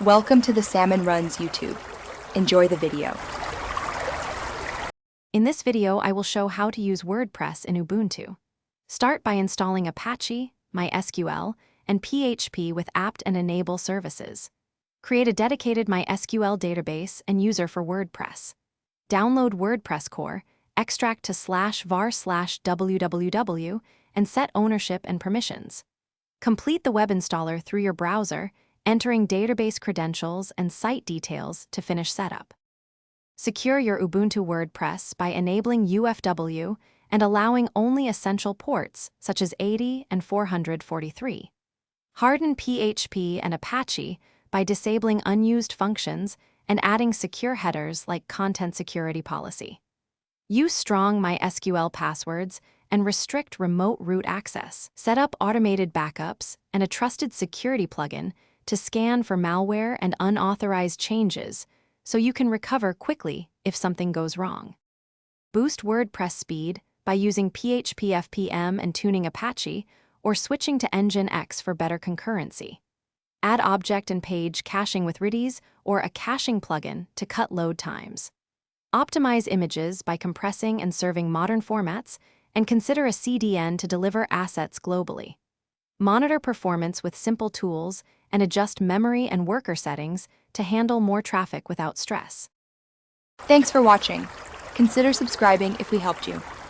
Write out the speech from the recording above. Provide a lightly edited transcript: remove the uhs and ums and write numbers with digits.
Welcome to the Salmon Runs YouTube. Enjoy the video. In this video, I will show how to use WordPress in Ubuntu. Start by installing Apache, MySQL, and PHP with apt and enable services. Create a dedicated MySQL database and user for WordPress. Download WordPress core, extract to /var/www, and set ownership and permissions. Complete the web installer through your browser, entering database credentials and site details to finish setup. Secure your Ubuntu WordPress by enabling UFW and allowing only essential ports such as 80 and 443. Harden PHP and Apache by disabling unused functions and adding secure headers like content security policy. Use strong MySQL passwords and restrict remote root access. Set up automated backups and a trusted security plugin to scan for malware and unauthorized changes so you can recover quickly if something goes wrong. Boost WordPress speed by using PHP FPM and tuning Apache or switching to Nginx for better concurrency. Add object and page caching with Redis or a caching plugin to cut load times. Optimize images by compressing and serving modern formats, and consider a CDN to deliver assets globally. Monitor performance with simple tools and adjust memory and worker settings to handle more traffic without stress. Thanks for watching. Consider subscribing if we helped you.